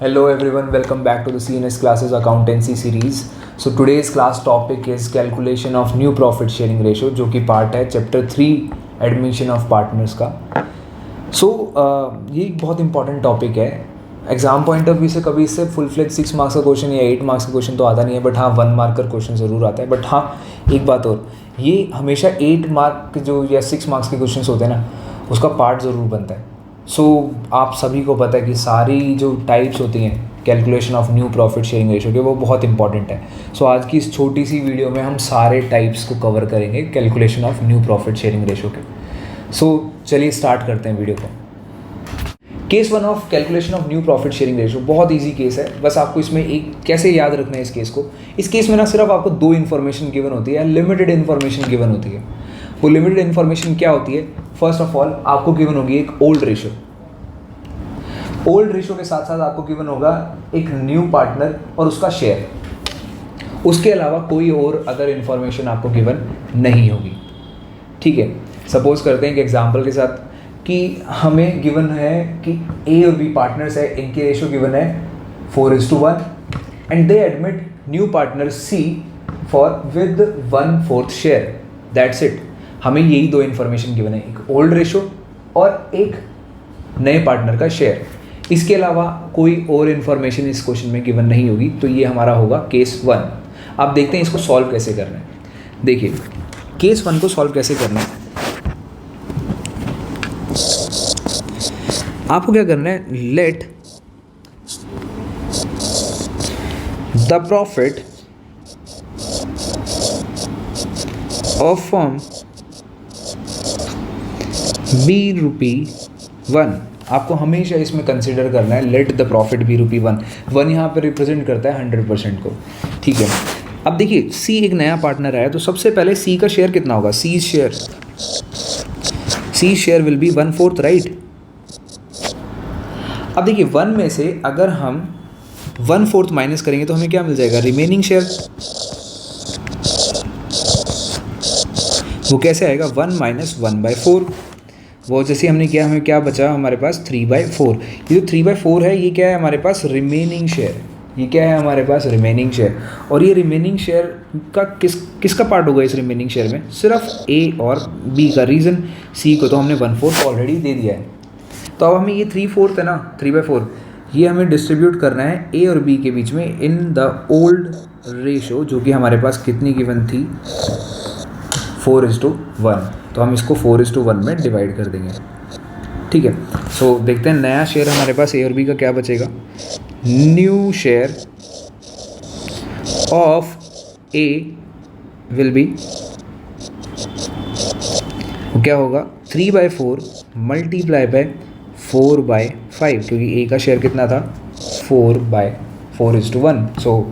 Hello everyone, welcome back to the CNS Classes Accountancy series. So today's class topic is calculation of new profit sharing ratio, जो कि part है chapter 3 admission of partners का. ये एक बहुत important topic है. Exam point of view से कभी इससे फुल फ्लेज 6 मार्क्स का क्वेश्चन या 8 मार्क्स का क्वेश्चन तो आता नहीं है, बट हाँ 1 मार्कर क्वेश्चन ज़रूर आता है. बट हाँ एक बात और, ये हमेशा 8 मार्क जो या 6 मार्क्स के क्वेश्चन होते हैं ना, उसका पार्ट ज़रूर बनता है. आप सभी को पता है कि सारी जो टाइप्स होती हैं calculation of new profit sharing ratio के, वो बहुत इंपॉर्टेंट है. आज की इस छोटी सी वीडियो में हम सारे टाइप्स को कवर करेंगे calculation of new profit sharing ratio के. चलिए स्टार्ट करते हैं वीडियो को. Case 1 of calculation of new profit sharing ratio बहुत ईजी केस है. बस आपको इसमें एक कैसे याद रखना है इस केस को. इस केस में ना सिर्फ आपको 2 इन्फॉर्मेशन गिवन होती है, लिमिटेड इन्फॉर्मेशन गिवन होती है. वो लिमिटेड इन्फॉर्मेशन क्या होती है? फर्स्ट ऑफ ऑल आपको गिवन होगी एक ओल्ड रेशियो. ओल्ड रेशियो के साथ साथ आपको गिवन होगा एक न्यू पार्टनर और उसका शेयर. उसके अलावा कोई और अदर इन्फॉर्मेशन आपको गिवन नहीं होगी. ठीक है, सपोज करते हैं कि एग्जांपल के साथ कि हमें गिवन है कि ए और बी पार्टनर्स है, इनकी रेशियो गिवन है 4:1 and they admit new partner C for with 1/4 share. That's it. हमें यही 2 इन्फॉर्मेशन गिवन है, एक ओल्ड रेशियो और एक नए पार्टनर का शेयर. इसके अलावा कोई और इन्फॉर्मेशन इस क्वेश्चन में गिवन नहीं होगी. तो ये हमारा होगा केस 1. आप देखते हैं इसको सॉल्व कैसे करना है. देखिए केस 1 को सॉल्व कैसे करना है. आपको क्या करना है, let the profit of firm be ₹1. आपको हमेशा इसमें कंसिडर करना है लेट द प्रॉफिट बी ₹1. 1 यहाँ पर रिप्रेजेंट करता है 100% को. ठीक है, अब देखिए सी एक नया पार्टनर आया, तो सबसे पहले सी का शेयर कितना होगा? C share will B 1/4, right. अब देखिए 1 में से अगर हम 1/4 माइनस करेंगे तो हमें क्या मिल जाएगा? Remaining share. वो कैसे आएगा? 1 - 1/4. वो जैसे हमने किया, हमें क्या बचा हमारे पास? 3/4. ये जो 3/4 है ये क्या है हमारे पास? Remaining share. ये क्या है हमारे पास? Remaining share. और ये रिमेनिंग शेयर का किसका पार्ट होगा इस रिमेनिंग शेयर में? सिर्फ ए और बी का. रीज़न सी को तो हमने 1/4 ऑलरेडी दे दिया है. तो अब हमें ये 3/4 है ना, 3/4, ये हमें डिस्ट्रीब्यूट करना है ए और बी के बीच में इन द ओल्ड रेशो, जो कि हमारे पास कितनी गिवन थी? 4:1. तो हम इसको 4:1 में डिवाइड कर देंगे. ठीक है, देखते हैं नया शेयर हमारे पास ए और बी का क्या बचेगा. New share of A will be, क्या होगा? 3/4 मल्टीप्लाई बाय 4/5, क्योंकि ए का शेयर कितना था? 4/1.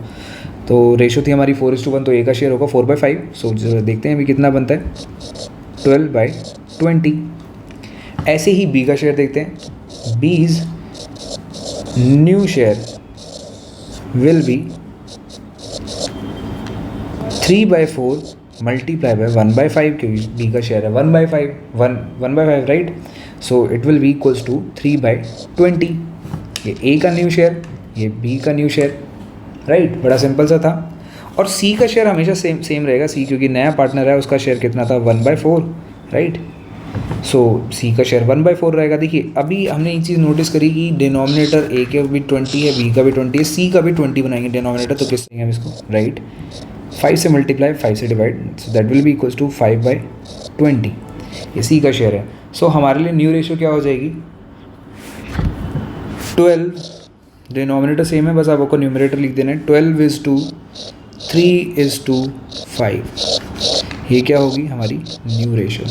तो रेशो थी हमारी 4:1, तो ए का शेयर होगा 4/5. देखते हैं अभी कितना बनता है? 12/20. ऐसे ही बी का शेयर देखते हैं. B's new share will be 3/4 multiply by 1/5, क्योंकि बी का शेयर है 1/5, right. It will be equals to 3/20. ये ए का न्यू शेयर, ये बी का न्यू शेयर, राइट. बड़ा सिंपल सा था. और सी का शेयर हमेशा सेम रहेगा. सी क्योंकि नया पार्टनर है, उसका शेयर कितना था? 1/4, राइट. सी का शेयर 1/4 रहेगा. देखिए अभी हमने एक चीज़ नोटिस करी कि डिनोमिनेटर ए के भी 20 है, बी का भी 20 है, सी का भी 20 बनाएंगे डिनोमिनेटर. तो किस देंगे हम इसको? राइट, 5 से मल्टीप्लाई, 5 से divide, that will be equals to 5/20. ये सी का शेयर है. हमारे लिए न्यू रेशियो क्या हो जाएगी? 12. डिनोमिनेटर सेम है, बस आपको न्यूमरेटर लिख देना है. 12:3:5. ये क्या होगी हमारी न्यू रेशियो.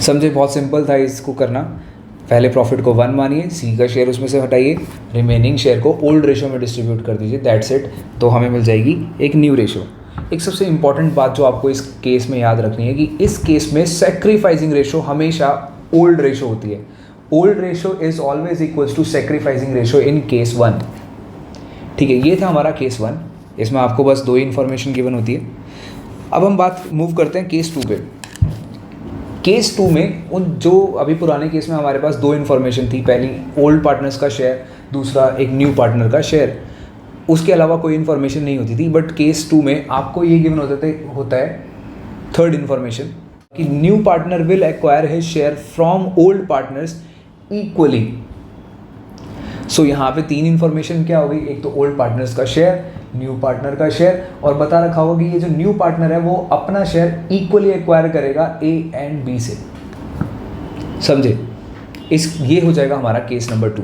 समझे? बहुत सिंपल था इसको करना. पहले प्रॉफिट को 1 मानिए, सी का शेयर उसमें से हटाइए, रिमेनिंग शेयर को ओल्ड रेशियो में डिस्ट्रीब्यूट कर दीजिए. That's it. तो हमें मिल जाएगी एक न्यू रेशियो. एक सबसे इंपॉर्टेंट बात जो आपको इस केस में याद रखनी है कि इस केस में सैक्रिफाइसिंग रेशियो हमेशा ओल्ड रेशियो होती है. Old ratio is always equals to sacrificing ratio in case 1. ठीक है, ये था हमारा केस 1. इसमें आपको बस 2 इन्फॉर्मेशन गिवन होती है. अब हम बात मूव करते हैं केस 2 पे. केस 2 में उन जो अभी पुराने केस में हमारे पास 2 इन्फॉर्मेशन थी. पहली ओल्ड पार्टनर्स का शेयर दूसरा एक न्यू पार्टनर का शेयर, उसके अलावा कोई इन्फॉर्मेशन नहीं होती थी। बट केस 2 में आपको ये गिवन होता है थर्ड इन्फॉर्मेशन कि new partner will acquire his share from old partners equally. So यहाँ पे 3 इन्फॉर्मेशन क्या होगी, एक तो ओल्ड पार्टनर्स का शेयर, न्यू पार्टनर का शेयर, और बता रखा होगा कि ये जो न्यू पार्टनर है वो अपना शेयर इक्वली एक्वायर करेगा ए एंड बी से। समझे? ये हो जाएगा हमारा केस नंबर 2।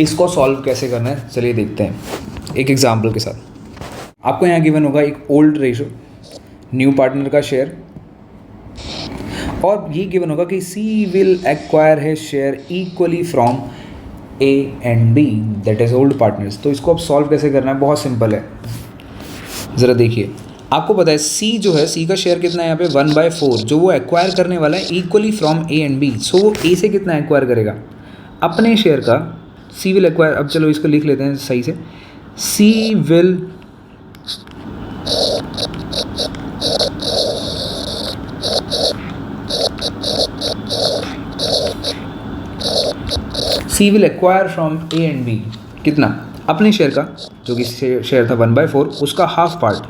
इसको सॉल्व कैसे करना है चलिए देखते हैं एक एग्जाम्पल के साथ। आपको यहाँ गिवन होगा एक ओल्ड रेशो, न्यू पार्टनर का शेयर, और ये गिवन होगा कि C will acquire his share equally from A and B, that is old partners. तो इसको अब सॉल्व कैसे करना है, बहुत सिंपल है। ज़रा देखिए, आपको पता है सी जो है, सी का शेयर कितना है यहाँ पे 1/4, जो वो एक्वायर करने वाला है equally from A and B. So वो ए से कितना एक्वायर करेगा, अपने शेयर का। सी विल एक्वायर, अब चलो इसको लिख लेते हैं सही से, C will C will acquire from A and B कितना, अपने शेयर का, जो कि शेयर था 1/4, उसका हाफ पार्ट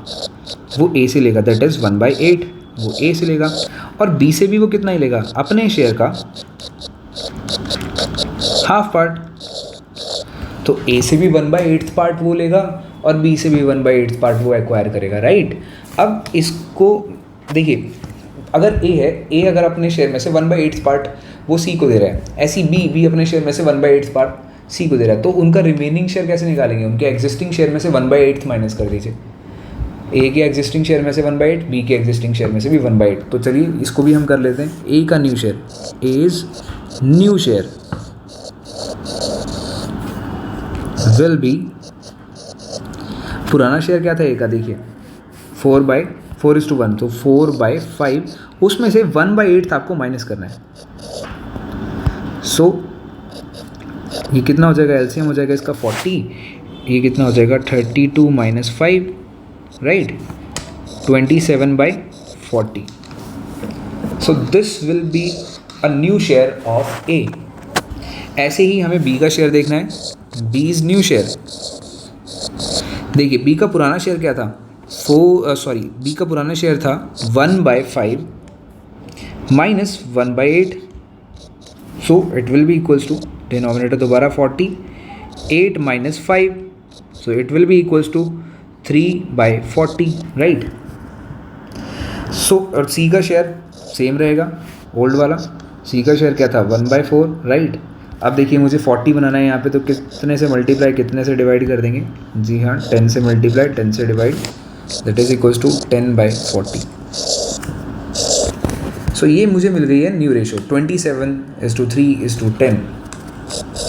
वो ए से लेगा, दैट इज़ 1/8 वो ए से लेगा, और बी से भी वो कितना ही लेगा, अपने शेयर का हाफ पार्ट। तो ए से भी 1/8 पार्ट वो लेगा और बी से भी 1/8 पार्ट वो एक्वायर करेगा, राइट। अब इसको देखिए, अगर ए है, ए अगर अपने शेयर में से 1/8 पार्ट वो सी को दे रहा है, ऐसी बी अपने शेयर में से 1/8 पार्ट सी को दे रहा है, तो उनका रिमेनिंग शेयर कैसे निकालेंगे, उनके एग्जिस्टिंग शेयर में से 1/8 माइनस कर दीजिए। ए के एग्जिस्टिंग शेयर में से 1/8, बी के एग्जिस्टिंग शेयर में से भी 1/8। तो चलिए इसको भी हम कर लेते हैं। ए का new share, A is new share will B, पुराना शेयर क्या था ए का, देखिए 4/4:1, तो 4/5, उसमें से 1/8 आपको माइनस करना है। सो ये कितना हो जाएगा, एलसीएम हो जाएगा इसका 40, ये कितना हो जाएगा 32 - 5, right, 27/40। So this will be a new share of A. ऐसे ही हमें बी का शेयर देखना है, बी इज न्यू शेयर। देखिए बी का पुराना शेयर क्या था, बी का पुराना शेयर था 1/5 minus 1/8, so it will be equals to, denominator दोबारा 40, 8 - 5, so it will be equals to 3/40, right. So और सी का शेयर सेम रहेगा, ओल्ड वाला। सी का शेयर क्या था 1/4, राइट। अब देखिए मुझे 40 बनाना है यहाँ पे, तो कितने से मल्टीप्लाई, कितने से डिवाइड कर देंगे, जी हाँ 10 से मल्टीप्लाई, 10 से divide, that is equals to 10/40। So ये मुझे मिल गई है न्यू रेशो, 27:3:10,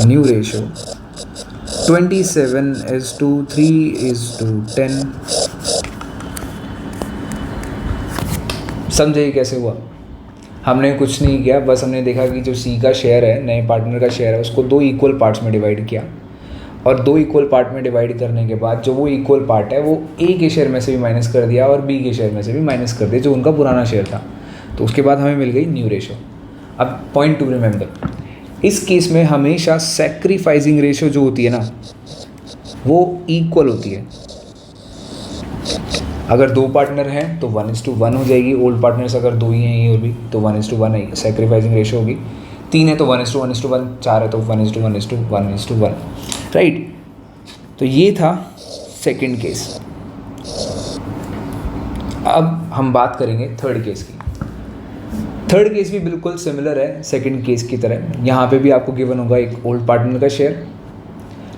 न्यू रेशो 27:3:10। समझे कैसे हुआ? हमने कुछ नहीं किया, बस हमने देखा कि जो सी का शेयर है, नए पार्टनर का शेयर है, उसको 2 इक्वल पार्ट्स में डिवाइड किया, और 2 इक्वल पार्ट में डिवाइड करने के बाद जो वो इक्वल पार्ट है वो ए के शेयर में से भी माइनस कर दिया और बी के शेयर में से भी माइनस कर दिया, जो उनका पुराना शेयर था। तो उसके बाद हमें मिल गई न्यू रेशो। अब पॉइंट टू रिमेंबर, इस केस में हमेशा सैक्रिफाइसिंग रेशो जो होती है ना, वो इक्वल होती है। अगर 2 पार्टनर हैं तो 1:1 हो जाएगी, ओल्ड पार्टनर्स अगर 2 ही हैं ये और भी, तो 1:1 है सैक्रिफाइसिंग रेशो होगी। 3 है तो 1:1:1, 4 है तो 1:1:1, राइट। तो ये था सेकंड केस। अब हम बात करेंगे थर्ड केस की। थर्ड केस भी बिल्कुल सिमिलर है सेकंड केस की तरह। यहाँ पे भी आपको गिवन होगा एक ओल्ड पार्टनर का शेयर,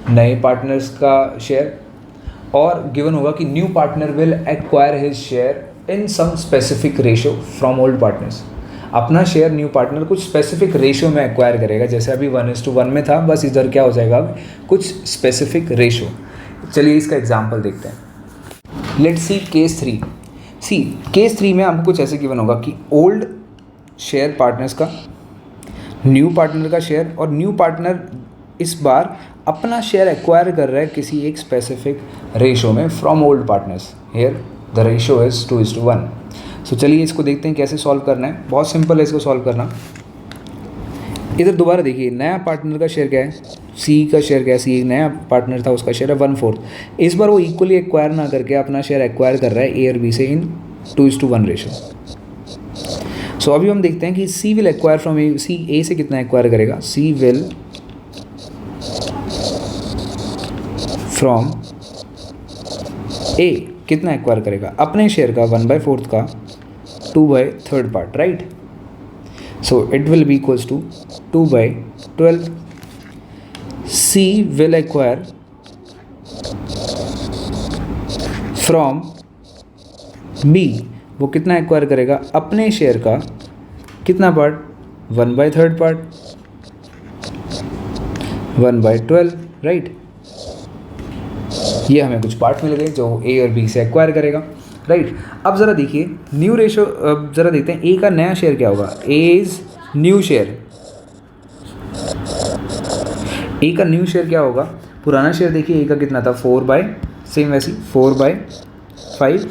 नए पार्टनर्स का शेयर, और गिवन होगा कि new partner will acquire his share in some specific ratio from old partners. अपना शेयर न्यू पार्टनर कुछ स्पेसिफिक रेशो में एक्वायर करेगा, जैसे अभी 1:1 में था, बस इधर क्या हो जाएगा अब कुछ स्पेसिफिक रेशो। चलिए इसका एग्जांपल देखते हैं। Let's see case 3। केस 3 में आपको कुछ ऐसे गिवन होगा कि ओल्ड शेयर पार्टनर्स का, न्यू पार्टनर का शेयर, और न्यू पार्टनर इस बार अपना शेयर एक्वायर कर रहा है किसी एक स्पेसिफिक रेशो में from old partners. Here the ratio is 2:1। सो चलिए इसको देखते हैं कैसे सॉल्व करना है। बहुत सिंपल है इसको सॉल्व करना। इधर दोबारा देखिए, नया पार्टनर का शेयर क्या है, सी का शेयर क्या है, सी एक नया पार्टनर था, उसका शेयर है 1/4। इस बार वो इक्वली एक्वायर ना करके अपना शेयर एक्वायर कर रहा है ए और बी से इन 2:1 रेशो। सो अभी हम देखते हैं कि सी विल एक्वायर फ्रॉम ए, सी ए से कितना एक्वायर करेगा, सी विल फ्रॉम ए कितना एक्वायर करेगा, अपने शेयर का 1/4 का 2/3 part, right. So it will be equals to 2/12। C will acquire from B, वो कितना एक्वायर करेगा, अपने शेयर का कितना पार्ट, 1/3 पार्ट, 1/12, राइट। ये हमें कुछ पार्ट मिल गए जो ए और बी से एक्वायर करेगा, राइट। अब ज़रा देखिए न्यू रेशो, अब ज़रा देखते हैं ए का नया शेयर क्या होगा, ए इज़ न्यू शेयर, ए का न्यू शेयर क्या होगा, पुराना शेयर देखिए ए का कितना था 4/, सेम वैसे 4/5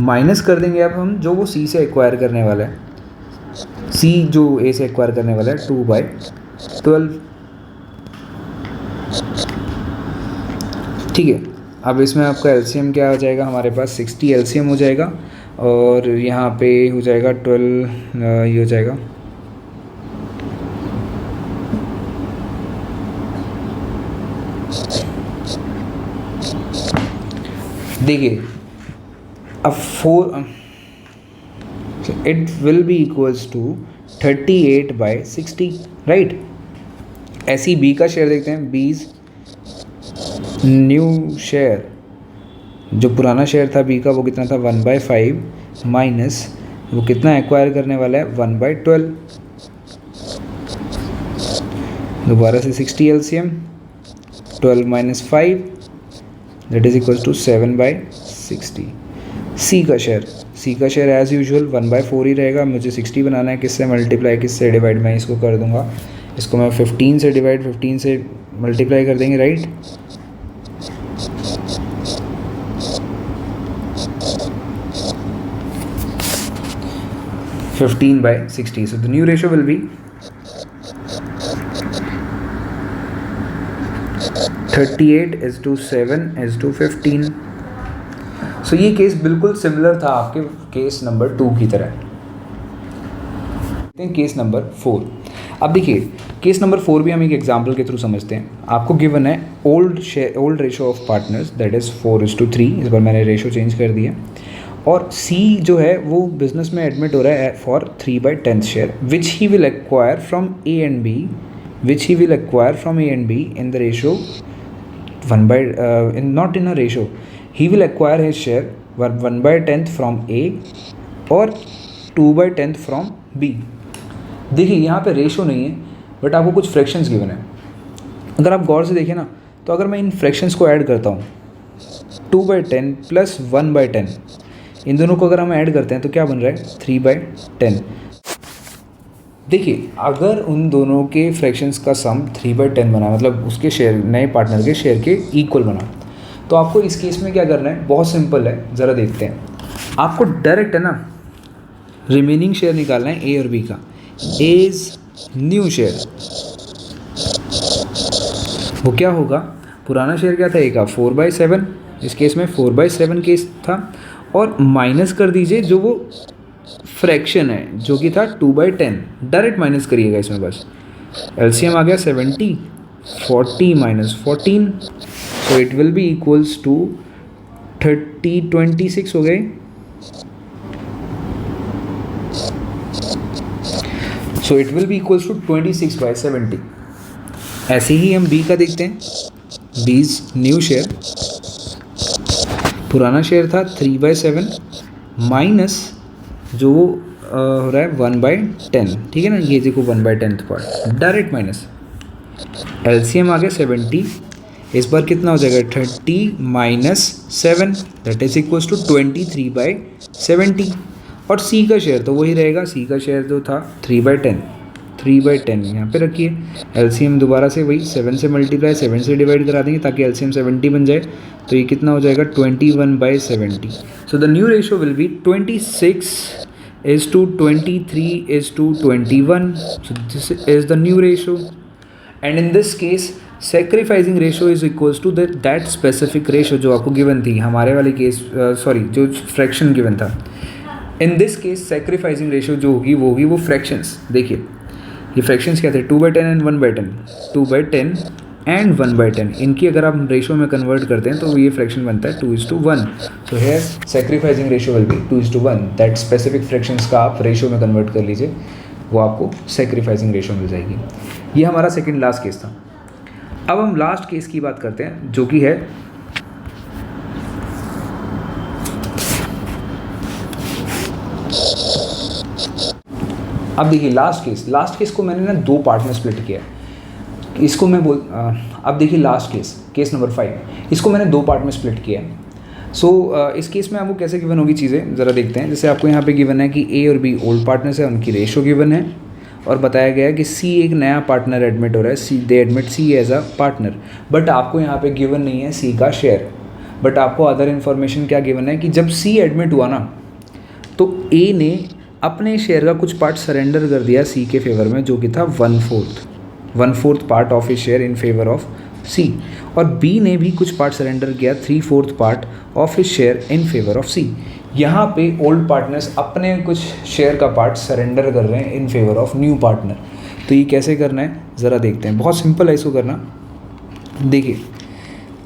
माइनस कर देंगे अब हम जो वो सी से एक्वायर करने वाला है, सी जो ए से एक्वायर करने वाला है 2/12, ठीक है। अब इसमें आपका एलसीएम क्या हो जाएगा, हमारे पास 60 एलसीएम हो जाएगा और यहाँ पे हो जाएगा 12, ये हो जाएगा देखिए अब 4, it will be equals to 38/60, right. ऐसे ही बी का शेयर देखते हैं, बीज न्यू शेयर, जो पुराना शेयर था बी का वो कितना था 1/5 माइनस वो कितना एक्वायर करने वाला है 1/12, दोबारा से 60 LCM, 12 - 5 that is equal to 7/60। C का शेयर एज यूजुअल 1/4 ही रहेगा, मुझे 60 बनाना है, किससे मल्टीप्लाई किससे डिवाइड, मैं इसको कर दूंगा, इसको मैं 15 से डिवाइड 15 से मल्टीप्लाई कर देंगे, right. So 15/60, so the new ratio will be 38:7:15। सो ये केस बिल्कुल सिमिलर था आपके केस नंबर 2 की तरह। केस नंबर 4, अब देखिए केस नंबर 4 भी हम एक एग्जांपल के थ्रू समझते हैं। आपको गिवन है old ratio of partners that is 4:3, इस बार मैंने रेशो चेंज कर दिया, और सी जो है वो बिजनेस में एडमिट हो रहा है for 3/10 share which he will acquire from A and B, in the ratio 1/, in a ratio, he will acquire his share 1/10 from A और 2/10 from B। देखिए यहाँ पे रेशो नहीं है बट आपको कुछ फ्रैक्शंस गिवन है। अगर आप गौर से देखें ना, तो अगर मैं इन फ्रैक्शंस को ऐड करता हूँ 2/10 प्लस 1/10, इन दोनों को अगर हम ऐड करते हैं तो क्या बन रहा है 3/10। देखिए अगर उन दोनों के फ्रैक्शंस का सम 3/10 बना, मतलब उसके शेयर नए पार्टनर के शेयर के इक्वल बना, तो आपको इस केस में क्या करना है, बहुत सिंपल है, ज़रा देखते हैं। आपको डायरेक्ट है ना रिमेनिंग शेयर निकालना है ए और बी का। ए इज़ न्यू शेयर, वो क्या होगा, पुराना शेयर क्या था ए का 4/7, इस केस में 4/7 केस था, और माइनस कर दीजिए जो वो फ्रैक्शन है जो कि था 2/10, डायरेक्ट माइनस करिएगा इसमें बस। एलसीएम आ गया 70, 40 - 14, so it will be equals to 26 हो गए। So it will be equals to 26/70। ऐसे ही हम बी का देखते हैं, बीज न्यू शेयर, पुराना शेयर था 3/7 माइनस जो हो रहा है 1/10, ठीक है ना, ये देखो 1/10 पार्ट, डायरेक्ट माइनस। एलसीएम आ गया 70, इस बार कितना हो जाएगा 30 - 7 दैट इज इक्वल्स टू 23/70। और सी का शेयर तो वही रहेगा, सी का शेयर जो था 3/10 यहाँ पे रखिए। एलसीएम दोबारा से वही 7 से मल्टीप्लाई 7 से डिवाइड करा देंगे ताकि एलसीएम 70 बन जाए, तो ये कितना हो जाएगा 21/70। सो the new ratio will be 26 is to 23 is to 21. So this is the new ratio, and in this case sacrificing ratio is equals to that specific ratio जो आपको गिवन थी हमारे वाले केस, सॉरी जो फ्रैक्शन गिवन था. इन this case sacrificing ratio जो होगी वो होगी वो फ्रैक्शंस. देखिए ये फ्रैक्शंस क्या थे, 2/10 एंड 1/10, 2/10 एंड 1/10. इनकी अगर आप रेशियो में कन्वर्ट करते हैं तो ये फ्रैक्शन बनता है 2:1. So here sacrificing ratio will be 2:1. That specific fractions का आप रेशियो में कन्वर्ट कर लीजिए, वो आपको सेक्रीफाइसिंग रेशियो मिल जाएगी. ये हमारा सेकेंड लास्ट केस था. अब हम लास्ट केस की बात करते हैं जो कि है अब देखिए लास्ट केस को मैंने ना दो पार्ट में स्प्लिट किया है. इसको मैं अब देखिए लास्ट केस नंबर 5, इसको मैंने दो पार्ट में स्प्लिट किया है. सो इस केस में आपको कैसे गिवन होगी चीज़ें ज़रा देखते हैं. जैसे आपको यहाँ पे गिवन है कि ए और बी ओल्ड पार्टनर्स है, उनकी रेशियो गिवन है और बताया गया है कि सी एक नया पार्टनर एडमिट हो रहा है, C they admit C as a partner. But आपको यहाँ पे गिवन नहीं है सी का शेयर, बट आपको अदर इन्फॉर्मेशन क्या गिवन है कि जब सी एडमिट हुआ ना तो ए ने अपने शेयर का कुछ पार्ट सरेंडर कर दिया सी के फेवर में, जो कि था 1/4 part of his share in favour of C, और बी ने भी कुछ पार्ट सरेंडर किया 3/4 part of his share in favour of C. यहाँ पे ओल्ड पार्टनर्स अपने कुछ शेयर का पार्ट सरेंडर कर रहे हैं इन फेवर ऑफ न्यू पार्टनर. तो ये कैसे करना है ज़रा देखते हैं. बहुत सिंपल है इसको करना. देखिए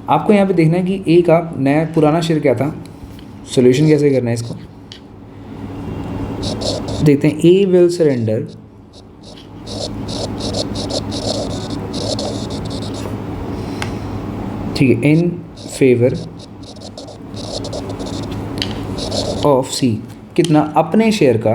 आपको यहाँ पे देखना है कि ए का नया पुराना शेयर क्या था, सोल्यूशन कैसे करना है इसको देखते हैं. ए विल सरेंडर ठीक है इन फेवर ऑफ सी कितना, अपने शेयर का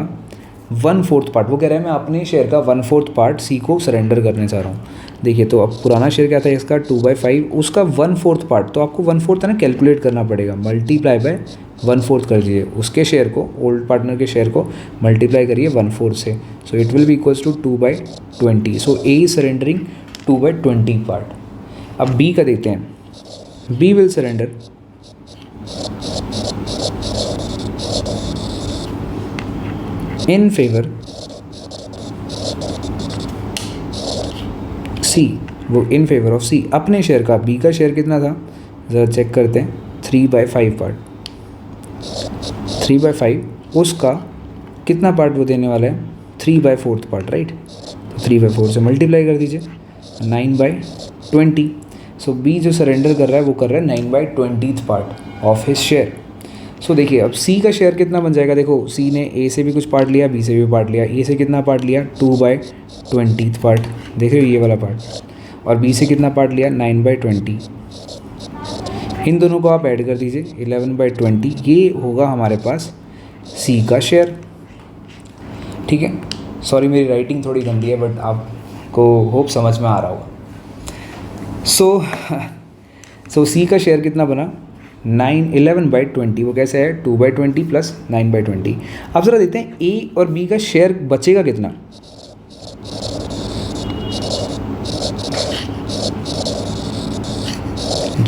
1/4 पार्ट. वो कह रहा है मैं अपने शेयर का 1/4 पार्ट सी को सरेंडर करने चाह रहा हूँ. देखिए तो अब पुराना शेयर क्या था इसका 2/5, उसका 1/4 पार्ट, तो आपको 1/4 है ना कैलकुलेट करना पड़ेगा, मल्टीप्लाई बाय 1/4 कर दीजिए. उसके शेयर को ओल्ड पार्टनर के शेयर को मल्टीप्लाई करिए 1/4 से. So it will be equals to 2/20. So A is surrendering 2/20 part. अब बी का देखते हैं. B will surrender in favour C, वो इन फेवर ऑफ सी अपने शेयर का. बी का शेयर कितना था ज़रा चेक करते हैं, 3/5 पार्ट. 3/5 उसका कितना पार्ट वो देने वाला है 3/4 पार्ट, राइट. तो 3/4 से मल्टीप्लाई कर दीजिए 9/20. सो बी जो सरेंडर कर रहा है वो कर रहा है 9/20 पार्ट ऑफ हिज शेयर. सो देखिए अब सी का शेयर कितना बन जाएगा. देखो सी ने ए से भी कुछ पार्ट लिया, बी से भी पार्ट लिया. ए से कितना पार्ट लिया 2/20 पार्ट, देख रहे हो ये वाला पार्ट, और बी से कितना पार्ट लिया 9/20. इन दोनों को आप ऐड कर दीजिए 11/20. ये होगा हमारे पास सी का शेयर. ठीक है, सॉरी मेरी राइटिंग थोड़ी गंदी है बट आपको होप समझ में आ रहा होगा. सो सी का शेयर कितना बना 11/20. वो कैसे है 2/20 प्लस 9/20. अब ज़रा देखते हैं ए और बी का शेयर बचेगा कितना.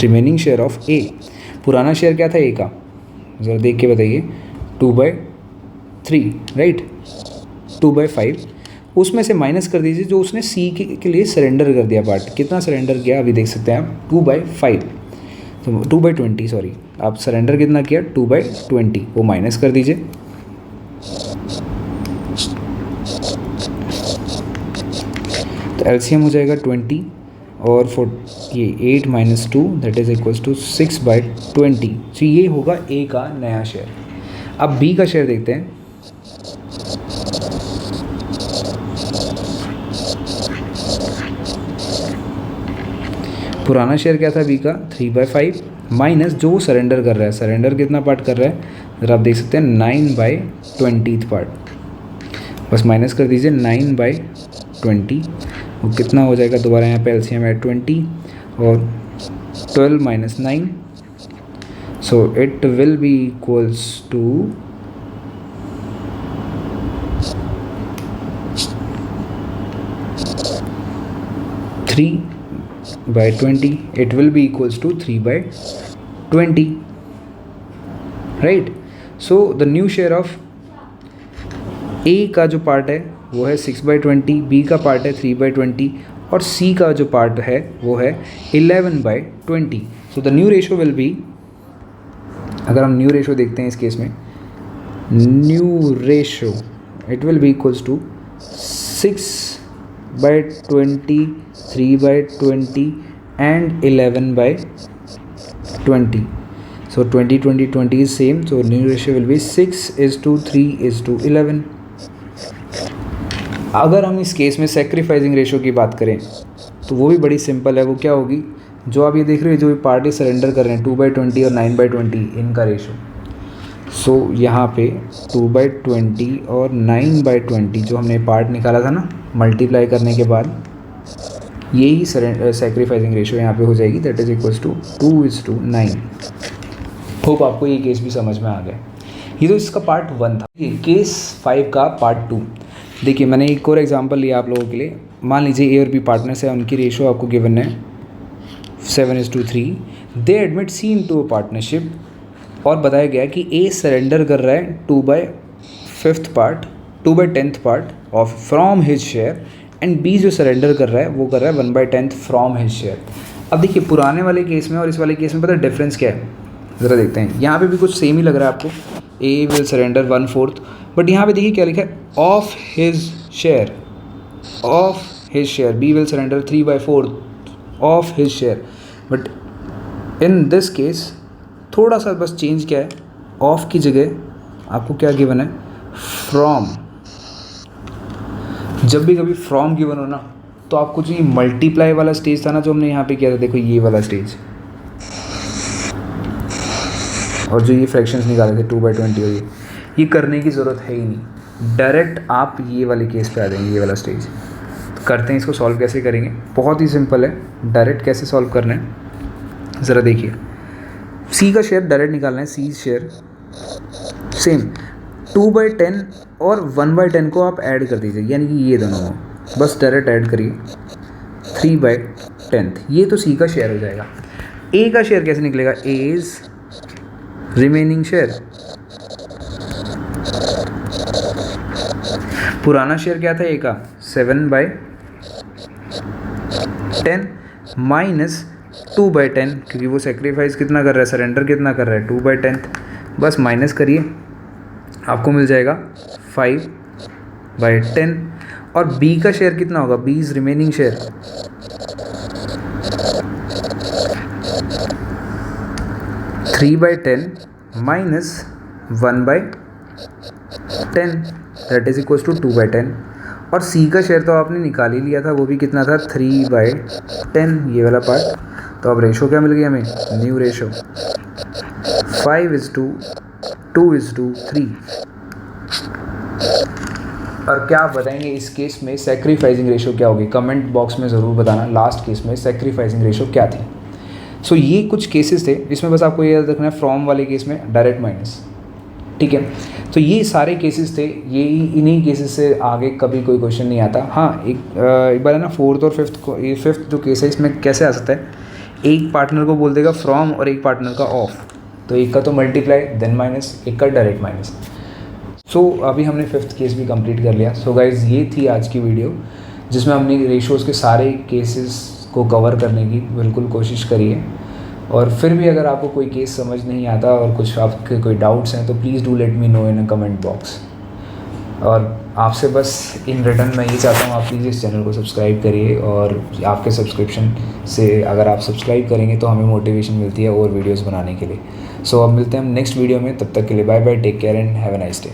रिमेनिंग शेयर ऑफ ए, पुराना शेयर क्या था ए का ज़रा देख के बताइए 2/3 राइट, 2/5. उसमें से माइनस कर दीजिए जो उसने सी के लिए सरेंडर कर दिया पार्ट. कितना सरेंडर किया अभी देख सकते हैं आप 2/5, तो 2/20 सॉरी, आप सरेंडर कितना किया 2/20, वो माइनस कर दीजिए. तो एलसीएम हो जाएगा 20 और ये 8 - 2 दैट इज इक्वल्स टू 6/20. तो ये होगा ए का नया शेयर. अब बी का शेयर देखते हैं. पुराना शेयर क्या था बी का 3/5 माइनस जो सरेंडर कर रहा है, सरेंडर कितना पार्ट कर रहा है अगर आप देख सकते हैं 9/20 पार्ट. बस माइनस कर दीजिए 9/20. वो कितना हो जाएगा दोबारा यहाँ पे एलसीएम है 20 और 12 - 9. So it will be equals to 3/20. It will be equals to 3/20, right. So the new share of ए का जो पार्ट है वो है 6/20, बी का पार्ट है 3/20 और सी का जो पार्ट है वो है 11/20. So the new ratio will be, अगर हम न्यू रेशो देखते हैं इस केस में, new ratio it will be equals to 6/20, 3/20 and 11/20. So 20, 20, 20 is same. So new ratio will be 6:3:11. अगर हम इस केस में सेक्रीफाइसिंग रेशो की बात करें तो वो भी बड़ी सिंपल है. वो क्या होगी, जो आप ये देख रहे हो जो पार्टी सरेंडर कर रहे हैं 2/20 और 9/20 इनका रेशो. सो यहाँ पे 2/20 और 9/20 जो हमने पार्ट निकाला था ना मल्टीप्लाई करने के बाद, यही सेक्रीफाइसिंग रेशो यहाँ पे हो जाएगी. That is equals to 2:9. Hope आपको ये केस भी समझ में आ गया. ये तो इसका पार्ट 1 था. केस 5 का पार्ट 2 देखिए, मैंने एक और एग्जांपल लिया आप लोगों के लिए. मान लीजिए ए और बी पार्टनर्स है, उनकी रेशो आपको गिवन है 7:3. They admit C into a partnership और बताया गया कि ए सरेंडर कर रहा है 2/10 part of from his share and B जो सरेंडर कर रहा है वो कर रहा है 1/10 फ्रॉम हिज शेयर. अब देखिए पुराने वाले केस में और इस वाले केस में पता है डिफरेंस क्या है, ज़रा देखते हैं. यहाँ पे भी कुछ सेम ही लग रहा है आपको, ए विल सरेंडर 1/4, बट यहाँ पे देखिए क्या लिखा है, of his share, B will surrender 3/4 of his share. But in this case थोड़ा सा बस चेंज क्या है, ऑफ की जगह आपको क्या गिवन है, फ्रॉम. जब भी कभी फ्रॉम गिवन हो ना तो आपको जो ये मल्टीप्लाई वाला स्टेज था ना जो हमने यहाँ पे किया था, देखो ये वाला स्टेज, और जो ये फ्रैक्शंस निकाले थे 2/20 और ये करने की ज़रूरत है ही नहीं. डायरेक्ट आप ये वाले केस पे आ जाएंगे, ये वाला स्टेज. करते हैं इसको सॉल्व कैसे करेंगे, बहुत ही सिंपल है. डायरेक्ट कैसे सॉल्व करना है ज़रा देखिए. सी का शेयर डायरेक्ट निकालना है, सी शेयर सेम 2/10 और 1/10 को आप ऐड कर दीजिए, यानी कि ये दोनों बस डायरेक्ट ऐड करिए 3/10. ये तो सी का शेयर हो जाएगा. ए का शेयर कैसे निकलेगा, ए इज़ रिमेनिंग शेयर. पुराना शेयर क्या था ए का, 7/10 माइनस 2/10, क्योंकि वो सेक्रीफाइस कितना कर रहा है, सरेंडर कितना कर रहा है 2/10. बस माइनस करिए, आपको मिल जाएगा 5/10. और बी का शेयर कितना होगा, B is remaining share, 3/10 minus 1/10 that is equals to 2/10. और सी का शेयर तो आपने निकाल ही लिया था, वो भी कितना था 3/10, ये वाला पार्ट. तो अब रेशो क्या मिल गया हमें, न्यू रेशो 5:2:3. और क्या आप बताएंगे इस केस में सेक्रीफाइसिंग रेशो क्या होगी, कमेंट बॉक्स में ज़रूर बताना. लास्ट केस में सेक्रीफाइसिंग रेशो क्या थी. सो ये कुछ केसेस थे, इसमें बस आपको ये याद रखना है, फ्रॉम वाले केस में डायरेक्ट माइनस, ठीक है. तो ये सारे केसेस थे, ये इन्हीं केसेस से आगे कभी कोई क्वेश्चन नहीं आता. हाँ एक बार है ना, 4th और 5th जो केस है इसमें कैसे आ सकता है, एक पार्टनर को बोल देगा फ्रॉम और एक पार्टनर का ऑफ, तो एक का तो मल्टीप्लाई देन माइनस, एक का डायरेक्ट माइनस. सो अभी हमने 5th केस भी कंप्लीट कर लिया. सो गाइज़ ये थी आज की वीडियो जिसमें हमने रेशोज़ के सारे केसेस को कवर करने की बिल्कुल कोशिश करिए. और फिर भी अगर आपको कोई केस समझ नहीं आता और कुछ आपके कोई डाउट्स हैं तो please do let me know in a comment box. और आपसे बस इन रिटर्न मैं ये चाहता हूँ आप प्लीज़ इस चैनल को सब्सक्राइब करिए, और आपके सब्सक्रिप्शन से अगर आप सब्सक्राइब करेंगे तो हमें मोटिवेशन मिलती है और वीडियोज़ बनाने के लिए. सो अब मिलते हैं हम नेक्स्ट वीडियो में, तब तक के लिए bye bye, take care and have a nice day.